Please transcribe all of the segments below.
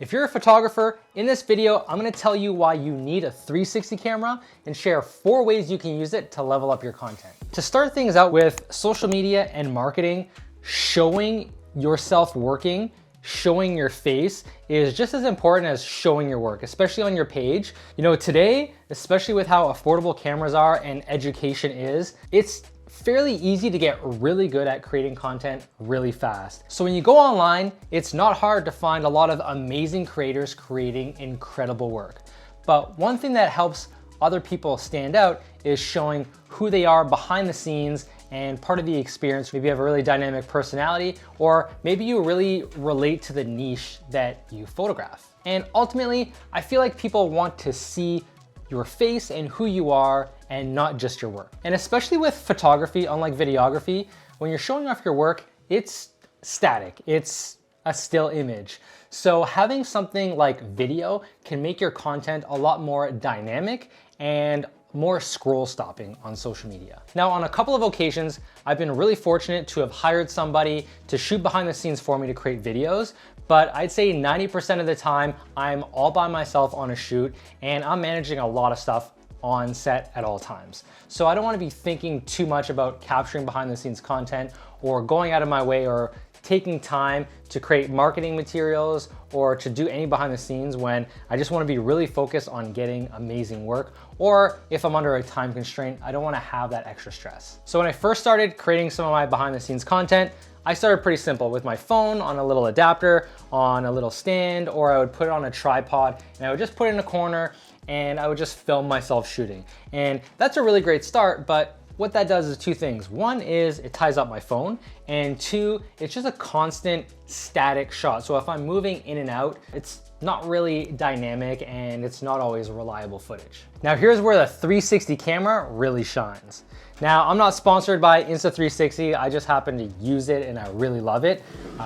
If you're a photographer, in this video, I'm gonna tell you why you need a 360 camera and share 4 ways you can use it to level up your content. To start things out with social media and marketing, showing yourself working, showing your face is just as important as showing your work, especially on your page. You know, today, especially with how affordable cameras are and education is, it's fairly easy to get really good at creating content really fast. So when you go online, it's not hard to find a lot of amazing creators creating incredible work. But one thing that helps other people stand out is showing who they are behind the scenes and part of the experience. Maybe you have a really dynamic personality, or maybe you really relate to the niche that you photograph. And ultimately, I feel like people want to see your face and who you are and not just your work. And especially with photography, unlike videography, when you're showing off your work, it's static. It's a still image. So having something like video can make your content a lot more dynamic and more scroll stopping on social media. Now, on a couple of occasions, I've been really fortunate to have hired somebody to shoot behind the scenes for me to create videos, but I'd say 90% of the time, I'm all by myself on a shoot and I'm managing a lot of stuff on set at all times. So I don't want to be thinking too much about capturing behind the scenes content or going out of my way or taking time to create marketing materials or to do any behind the scenes when I just want to be really focused on getting amazing work, or if I'm under a time constraint, I don't want to have that extra stress. So when I first started creating some of my behind the scenes content, I started pretty simple with my phone on a little adapter, on a little stand, or I would put it on a tripod and I would just put it in a corner and I would just film myself shooting. And that's a really great start, but what that does is 2 things. One is it ties up my phone, and 2, it's just a constant static shot. So if I'm moving in and out, it's not really dynamic and it's not always reliable footage. Now here's where the 360 camera really shines. Now I'm not sponsored by Insta360, I just happen to use it and I really love it.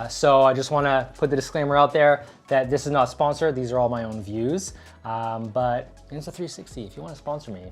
So I just wanna put the disclaimer out there that this is not sponsored, these are all my own views. But Insta360, if you wanna sponsor me,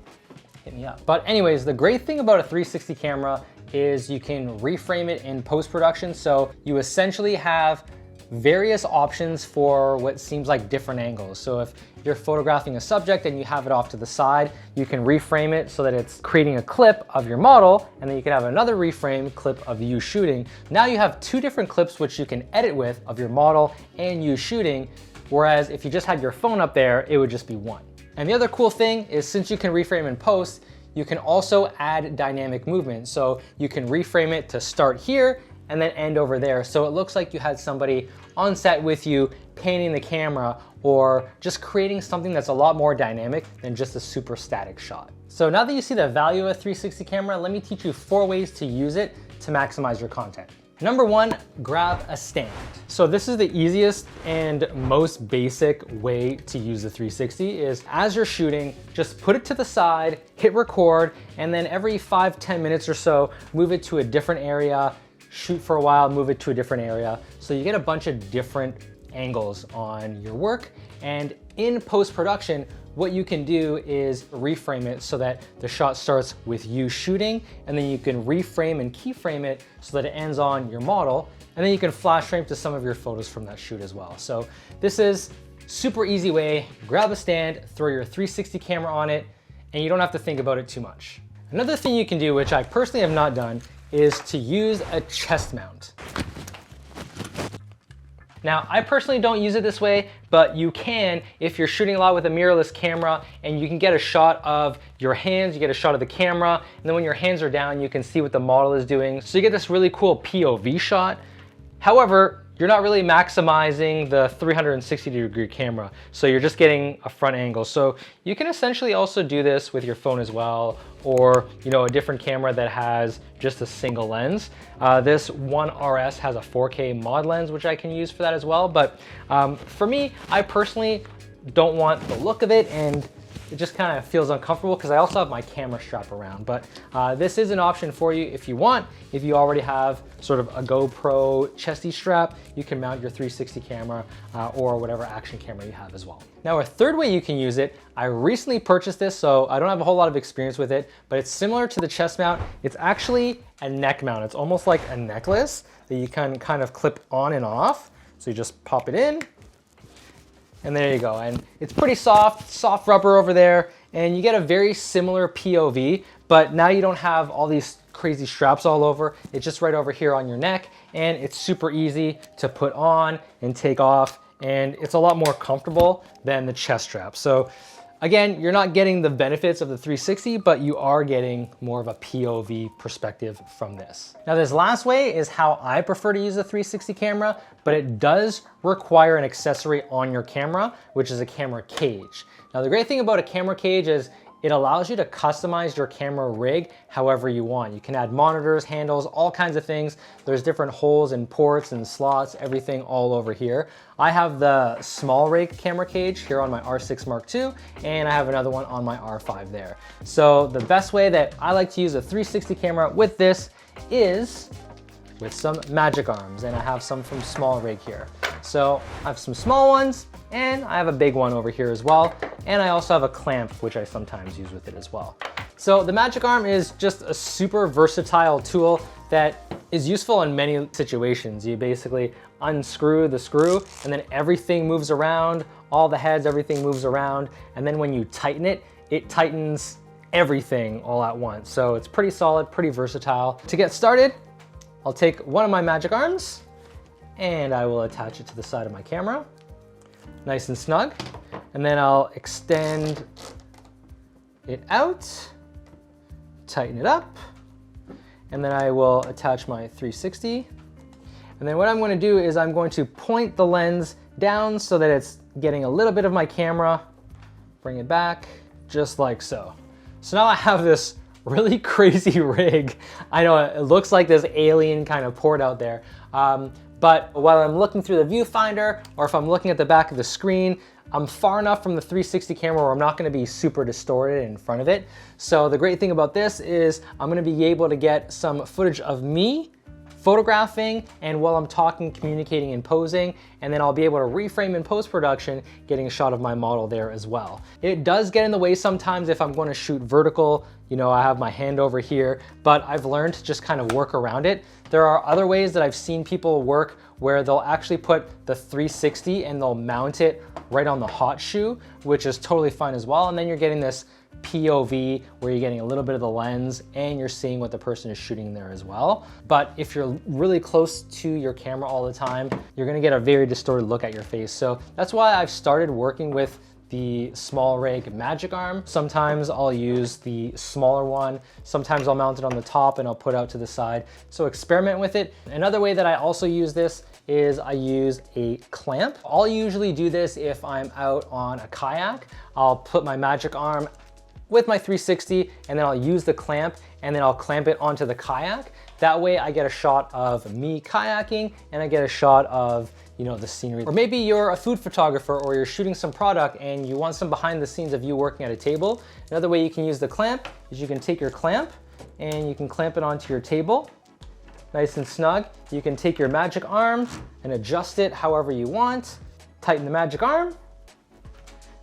hit me up. But anyways, the great thing about a 360 camera is you can reframe it in post-production. So you essentially have various options for what seems like different angles. So if you're photographing a subject and you have it off to the side, you can reframe it so that it's creating a clip of your model, and then you can have another reframe clip of you shooting. Now you have 2 different clips which you can edit with of your model and you shooting, whereas if you just had your phone up there, it would just be 1. And the other cool thing is, since you can reframe in post, you can also add dynamic movement. So you can reframe it to start here and then end over there. So it looks like you had somebody on set with you painting the camera or just creating something that's a lot more dynamic than just a super static shot. So now that you see the value of a 360 camera, let me teach you 4 ways to use it to maximize your content. Number 1, grab a stand. So this is the easiest and most basic way to use the 360 is as you're shooting, just put it to the side, hit record, and then every 5-10 minutes or so, move it to a different area, shoot for a while, move it to a different area. So you get a bunch of different angles on your work. And in post-production, what you can do is reframe it so that the shot starts with you shooting, and then you can reframe and keyframe it so that it ends on your model, and then you can flash frame to some of your photos from that shoot as well. So this is super easy way. Grab a stand, throw your 360 camera on it, and you don't have to think about it too much. Another thing you can do, which I personally have not done, is to use a chest mount. Now, I personally don't use it this way, but you can if you're shooting a lot with a mirrorless camera, and you can get a shot of your hands, you get a shot of the camera, and then when your hands are down, you can see what the model is doing. So you get this really cool POV shot. However, you're not really maximizing the 360-degree camera, so you're just getting a front angle. So you can essentially also do this with your phone as well, or a different camera that has just a single lens. This One RS has a 4K mod lens, which I can use for that as well. But for me, I personally don't want the look of it, and it just kind of feels uncomfortable because I also have my camera strap around. But this is an option for you if you want. If you already have sort of a GoPro chesty strap, you can mount your 360 camera or whatever action camera you have as well. Now, a third way you can use it, I recently purchased this, so I don't have a whole lot of experience with it, but it's similar to the chest mount. It's actually a neck mount. It's almost like a necklace that you can kind of clip on and off. So you just pop it in, And there you go. And it's pretty soft rubber over there. And you get a very similar POV, but now you don't have all these crazy straps all over. It's just right over here on your neck, and it's super easy to put on and take off, and it's a lot more comfortable than the chest strap. So again, you're not getting the benefits of the 360, but you are getting more of a POV perspective from this. Now, this last way is how I prefer to use a 360 camera, but it does require an accessory on your camera, which is a camera cage. Now, the great thing about a camera cage is it allows you to customize your camera rig however you want. You can add monitors, handles, all kinds of things. There's different holes and ports and slots, everything all over here. I have the small rig camera cage here on my R6 Mark II, and I have another one on my R5 there. So the best way that I like to use a 360 camera with this is with some magic arms, and I have some from small rig here. So I have some small ones, and I have a big one over here as well. And I also have a clamp, which I sometimes use with it as well. So the magic arm is just a super versatile tool that is useful in many situations. You basically unscrew the screw, and then everything moves around, all the heads, everything moves around. And then when you tighten it, it tightens everything all at once. So it's pretty solid, pretty versatile. To get started, I'll take one of my magic arms and I will attach it to the side of my camera, nice and snug. And then I'll extend it out, tighten it up, and then I will attach my 360. And then what I'm going to do is I'm going to point the lens down so that it's getting a little bit of my camera, bring it back, just like so. So now I have this really crazy rig. I know it looks like this alien kind of port out there. But while I'm looking through the viewfinder, or if I'm looking at the back of the screen, I'm far enough from the 360 camera where I'm not gonna be super distorted in front of it. So the great thing about this is I'm gonna be able to get some footage of me photographing, and while I'm talking, communicating, and posing, and then I'll be able to reframe in post-production, getting a shot of my model there as well. It does get in the way sometimes if I'm going to shoot vertical. You know, I have my hand over here, but I've learned to just kind of work around it. There are other ways that I've seen people work where they'll actually put the 360 and they'll mount it right on the hot shoe, which is totally fine as well. And then you're getting this POV where you're getting a little bit of the lens and you're seeing what the person is shooting there as well. But if you're really close to your camera all the time, you're gonna get a very distorted look at your face. So that's why I've started working with the small rig magic arm. Sometimes I'll use the smaller one. Sometimes I'll mount it on the top and I'll put out to the side. So experiment with it. Another way that I also use this is I use a clamp. I'll usually do this if I'm out on a kayak. I'll put my magic arm with my 360 and then I'll use the clamp and then I'll clamp it onto the kayak. That way I get a shot of me kayaking and I get a shot of, you know, the scenery. Or maybe you're a food photographer or you're shooting some product and you want some behind the scenes of you working at a table. Another way you can use the clamp is you can take your clamp and you can clamp it onto your table, nice and snug. You can take your magic arm and adjust it however you want, tighten the magic arm,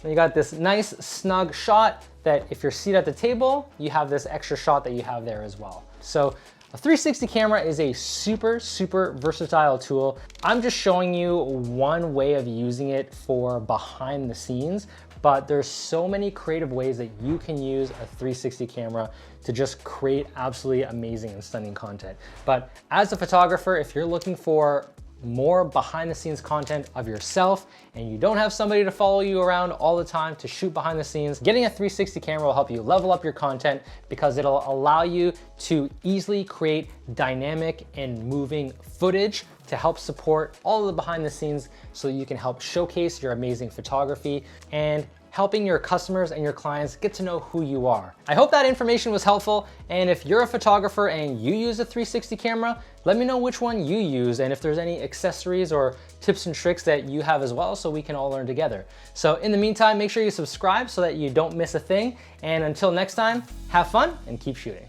and you got this nice snug shot that if you're seated at the table, you have this extra shot that you have there as well. So a 360 camera is a super, super versatile tool. I'm just showing you one way of using it for behind the scenes, but there's so many creative ways that you can use a 360 camera to just create absolutely amazing and stunning content. But as a photographer, if you're looking for more behind the scenes content of yourself and you don't have somebody to follow you around all the time to shoot behind the scenes, getting a 360 camera will help you level up your content because it'll allow you to easily create dynamic and moving footage to help support all of the behind the scenes so you can help showcase your amazing photography and helping your customers and your clients get to know who you are. I hope that information was helpful, and if you're a photographer and you use a 360 camera, let me know which one you use and if there's any accessories or tips and tricks that you have as well so we can all learn together. So in the meantime, make sure you subscribe so that you don't miss a thing, and until next time, have fun and keep shooting.